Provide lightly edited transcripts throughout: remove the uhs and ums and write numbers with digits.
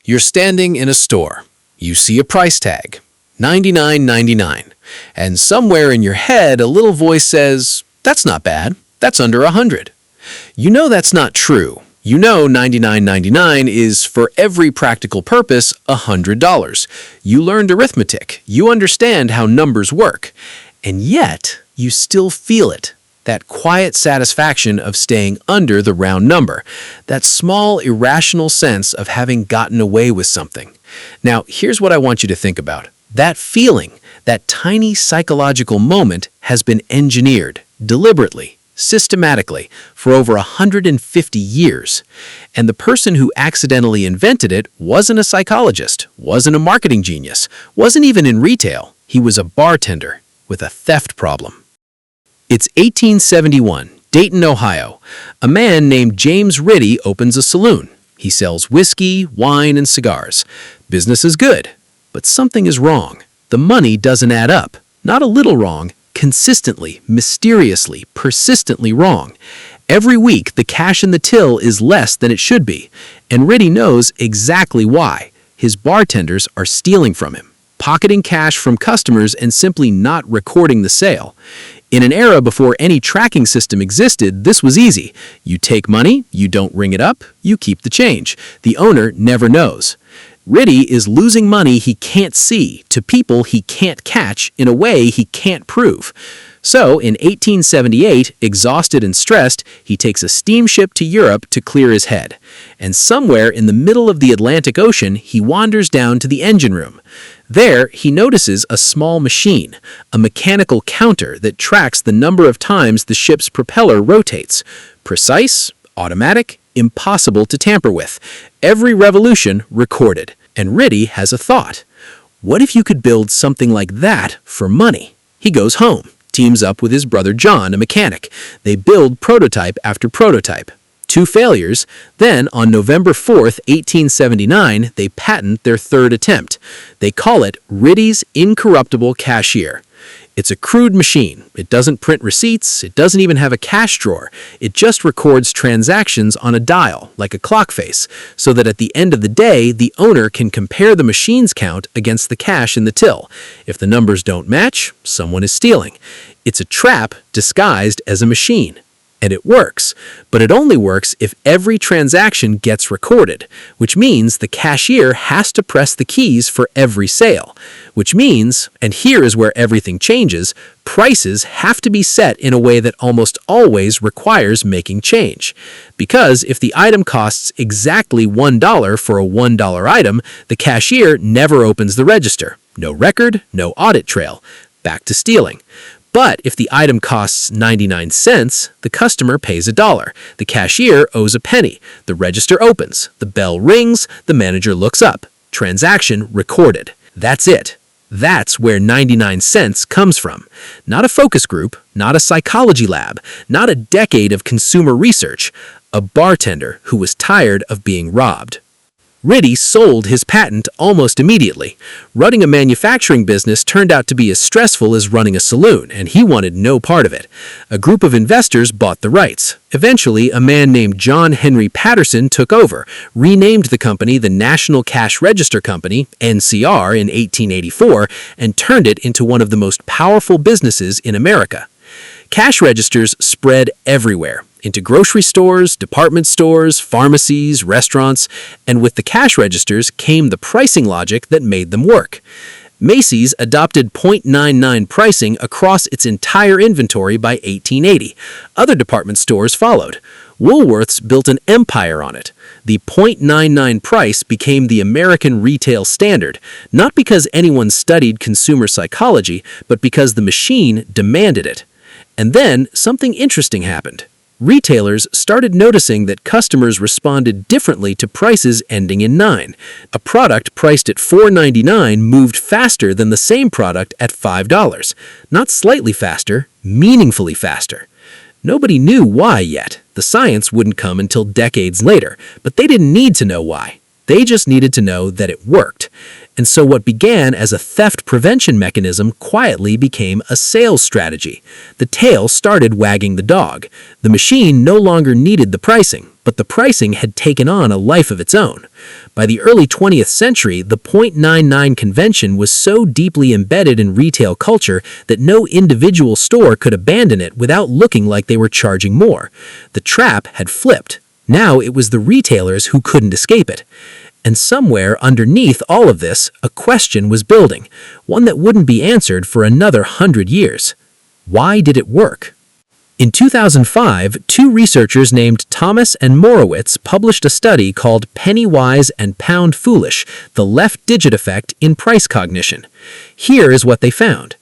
You're standing in a store. You see a price tag, $99.99, and somewhere in your head a little voice says, "That's not bad. That's under 100." You know that's not true. You know $99.99 is, for every practical purpose, $100. You learned arithmetic. You understand how numbers work. And yet, you still feel it. That quiet satisfaction of staying under the round number. That small, irrational sense of having gotten away with something. Now, here's what I want you to think about. That feeling, that tiny psychological moment, has been engineered, deliberately, systematically, for over 150 years. And the person who accidentally invented it wasn't a psychologist, wasn't a marketing genius, wasn't even in retail. He was a bartender with a theft problem. It's 1871, Dayton, Ohio. A man named James Ritty opens a saloon. He sells whiskey, wine, and cigars. Business is good, but something is wrong. The money doesn't add up. Not a little wrong, consistently, mysteriously, persistently wrong. Every week, the cash in the till is less than it should be, and Ritty knows exactly why. His bartenders are stealing from him, pocketing cash from customers and simply not recording the sale. In an era before any tracking system existed, this was easy. You take money, you don't ring it up, you keep the change. The owner never knows. Ritty is losing money he can't see to people he can't catch in a way he can't prove. So, in 1878, exhausted and stressed, he takes a steamship to Europe to clear his head. And somewhere in the middle of the Atlantic Ocean, he wanders down to the engine room. There, he notices a small machine, a mechanical counter that tracks the number of times the ship's propeller rotates. Precise, automatic, impossible to tamper with. Every revolution recorded. And Ritty has a thought. What if you could build something like that for money? He goes home, teams up with his brother John, a mechanic. They build prototype after prototype. 2 failures. Then, on November 4th, 1879, they patent their third attempt. They call it Ritty's Incorruptible Cashier. It's a crude machine. It doesn't print receipts. It doesn't even have a cash drawer. It just records transactions on a dial, like a clock face, so that at the end of the day, the owner can compare the machine's count against the cash in the till. If the numbers don't match, someone is stealing. It's a trap disguised as a machine. And it works, but it only works if every transaction gets recorded, which means the cashier has to press the keys for every sale, which means, and here is where everything changes, prices have to be set in a way that almost always requires making change. Because if the item costs exactly $1 for a $1 item, the cashier never opens the register. No record, no audit trail. Back to stealing. But if the item costs 99 cents, the customer pays $1. The cashier owes a penny. The register opens. The bell rings. The manager looks up. Transaction recorded. That's it. That's where 99 cents comes from. Not a focus group, not a psychology lab, not a decade of consumer research. A bartender who was tired of being robbed. Ritty sold his patent almost immediately. Running a manufacturing business turned out to be as stressful as running a saloon, and he wanted no part of it. A group of investors bought the rights. Eventually, a man named John Henry Patterson took over, renamed the company the National Cash Register Company, NCR, in 1884, and turned it into one of the most powerful businesses in America. Cash registers spread everywhere, into grocery stores, department stores, pharmacies, restaurants, and with the cash registers came the pricing logic that made them work. Macy's adopted .99 pricing across its entire inventory by 1880. Other department stores followed. Woolworths built an empire on it. The .99 price became the American retail standard, not because anyone studied consumer psychology, but because the machine demanded it. And then something interesting happened. Retailers started noticing that customers responded differently to prices ending in 9. A product priced at $4.99 moved faster than the same product at $5. Not slightly faster, meaningfully faster. Nobody knew why yet. The science wouldn't come until decades later, but they didn't need to know why. They just needed to know that it worked. And so what began as a theft prevention mechanism quietly became a sales strategy. The tail started wagging the dog. The machine no longer needed the pricing, but the pricing had taken on a life of its own. By the early 20th century, the .99 convention was so deeply embedded in retail culture that no individual store could abandon it without looking like they were charging more. The trap had flipped. Now it was the retailers who couldn't escape it. And somewhere underneath all of this, a question was building, one that wouldn't be answered for another 100 years. Why did it work? In 2005, two researchers named Thomas and Morowitz published a study called Penny Wise and Pound Foolish: The Left Digit Effect in Price Cognition. Here is what they found.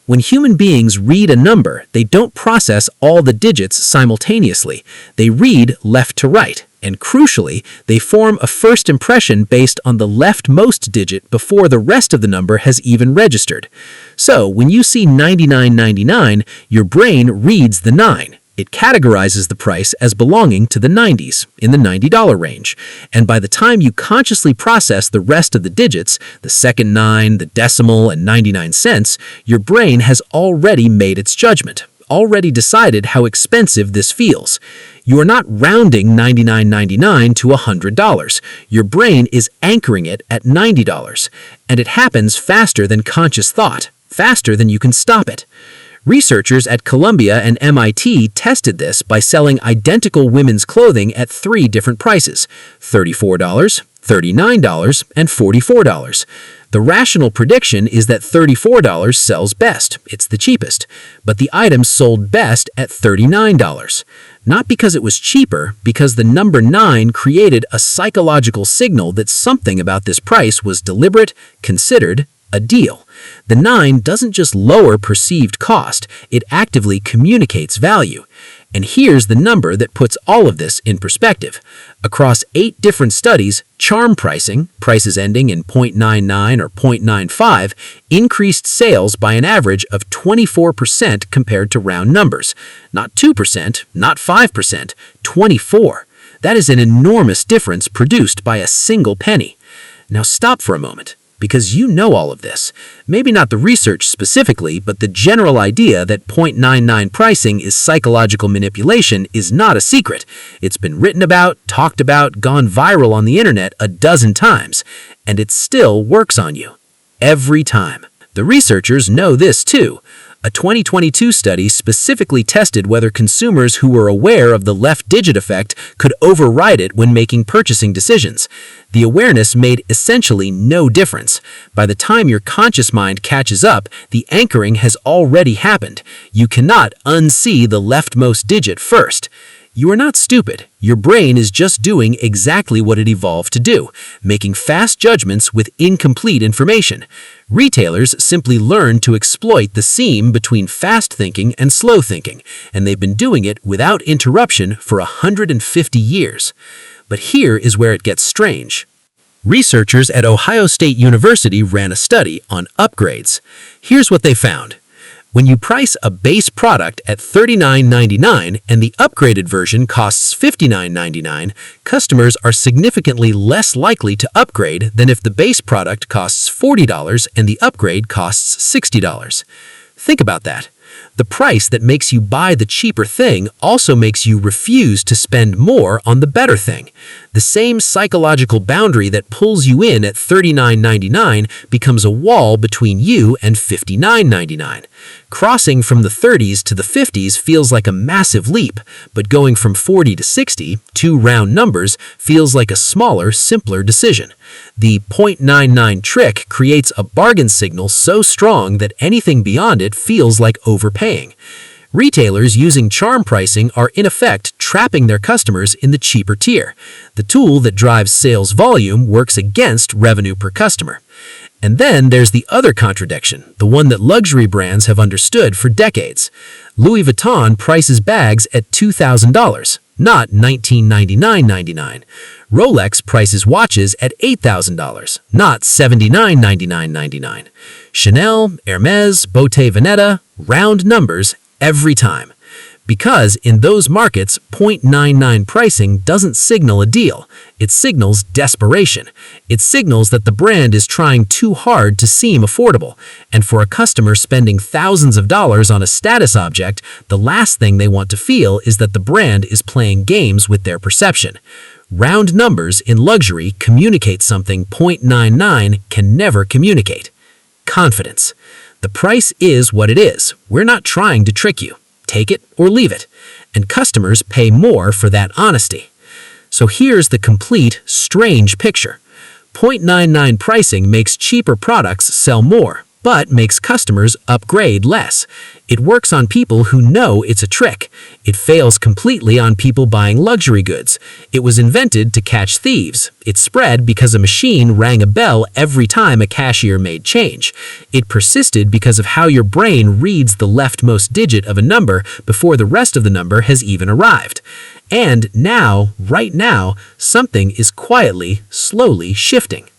When human beings read a number, they don't process all the digits simultaneously. They read left to right, and crucially, they form a first impression based on the leftmost digit before the rest of the number has even registered. So, when you see 99.99, your brain reads the 9. It categorizes the price as belonging to the 90s, in the $90 range. And by the time you consciously process the rest of the digits, the second 9, the decimal, and 99 cents, your brain has already made its judgment, already decided how expensive this feels. You are not rounding $99.99 to $100. Your brain is anchoring it at $90. And it happens faster than conscious thought, faster than you can stop it. Researchers at Columbia and MIT tested this by selling identical women's clothing at 3 different prices: $34, $39, and $44. The rational prediction is that $34 sells best, it's the cheapest, but the item sold best at $39. Not because it was cheaper, because the number 9 created a psychological signal that something about this price was deliberate, considered, a deal. The 9 doesn't just lower perceived cost, it actively communicates value. And here's the number that puts all of this in perspective. Across 8 different studies, charm pricing, prices ending in .99 or .95, increased sales by an average of 24% compared to round numbers. Not 2%, not 5%, 24%. That is an enormous difference produced by a single penny. Now stop for a moment, because you know all of this. Maybe not the research specifically, but the general idea that .99 pricing is psychological manipulation is not a secret. It's been written about, talked about, gone viral on the internet a dozen times, and it still works on you. Every time. The researchers know this too. A 2022 study specifically tested whether consumers who were aware of the left digit effect could override it when making purchasing decisions. The awareness made essentially no difference. By the time your conscious mind catches up, the anchoring has already happened. You cannot unsee the leftmost digit first. You are not stupid. Your brain is just doing exactly what it evolved to do, making fast judgments with incomplete information. Retailers simply learned to exploit the seam between fast thinking and slow thinking, and they've been doing it without interruption for 150 years. But here is where it gets strange. Researchers at Ohio State University ran a study on upgrades. Here's what they found. When you price a base product at $39.99 and the upgraded version costs $59.99, customers are significantly less likely to upgrade than if the base product costs $40 and the upgrade costs $60. Think about that. The price that makes you buy the cheaper thing also makes you refuse to spend more on the better thing. The same psychological boundary that pulls you in at $39.99 becomes a wall between you and $59.99. Crossing from the 30s to the 50s feels like a massive leap, but going from 40 to 60, 2 round numbers, feels like a smaller, simpler decision. The .99 trick creates a bargain signal so strong that anything beyond it feels like overpaying. Retailers using charm pricing are in effect trapping their customers in the cheaper tier. The tool that drives sales volume works against revenue per customer. And then there's the other contradiction, the one that luxury brands have understood for decades. Louis Vuitton prices bags at $2,000, not $1999.99. Rolex prices watches at $8,000, not $79.99.99. Chanel, Hermes, Bottega Veneta, round numbers every time. Because in those markets, 0.99 pricing doesn't signal a deal. It signals desperation. It signals that the brand is trying too hard to seem affordable. And for a customer spending thousands of dollars on a status object, the last thing they want to feel is that the brand is playing games with their perception. Round numbers in luxury communicate something 0.99 can never communicate. Confidence. The price is what it is. We're not trying to trick you. Take it or leave it. And customers pay more for that honesty. So here's the complete, strange picture. 0.99 pricing makes cheaper products sell more, but makes customers upgrade less. It works on people who know it's a trick. It fails completely on people buying luxury goods. It was invented to catch thieves. It spread because a machine rang a bell every time a cashier made change. It persisted because of how your brain reads the leftmost digit of a number before the rest of the number has even arrived. And now, right now, something is quietly, slowly shifting.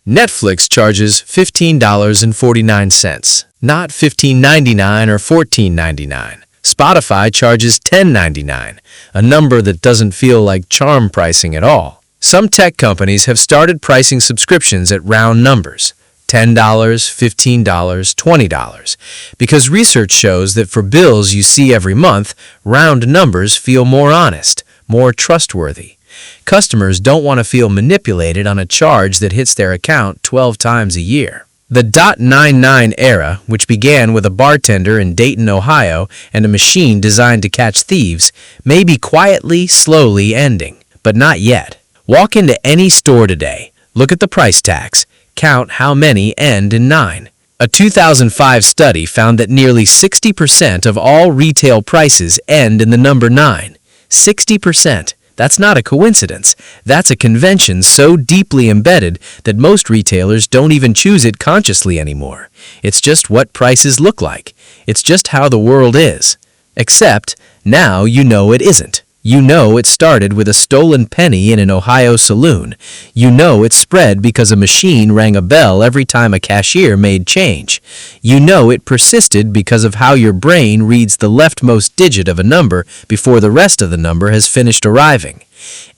Netflix charges $15.49, not $15.99 or $14.99. Spotify charges $10.99, a number that doesn't feel like charm pricing at all. Some tech companies have started pricing subscriptions at round numbers, $10, $15, $20, because research shows that for bills you see every month, round numbers feel more honest, more trustworthy. Customers don't want to feel manipulated on a charge that hits their account 12 times a year. The .99 era, which began with a bartender in Dayton, Ohio, and a machine designed to catch thieves, may be quietly, slowly ending, but not yet. Walk into any store today, look at the price tags, count how many end in 9. A 2005 study found that nearly 60% of all retail prices end in the number 9. 60%. That's not a coincidence. That's a convention so deeply embedded that most retailers don't even choose it consciously anymore. It's just what prices look like. It's just how the world is. Except, now you know it isn't. You know it started with a stolen penny in an Ohio saloon. You know it spread because a machine rang a bell every time a cashier made change. You know it persisted because of how your brain reads the leftmost digit of a number before the rest of the number has finished arriving.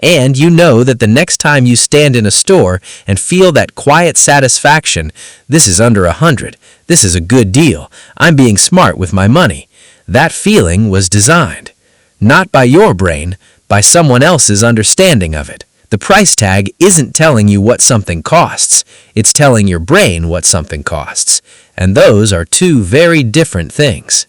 And you know that the next time you stand in a store and feel that quiet satisfaction, this is under 100, this is a good deal, I'm being smart with my money, that feeling was designed. Not by your brain, by someone else's understanding of it. The price tag isn't telling you what something costs, it's telling your brain what something costs. And those are two very different things.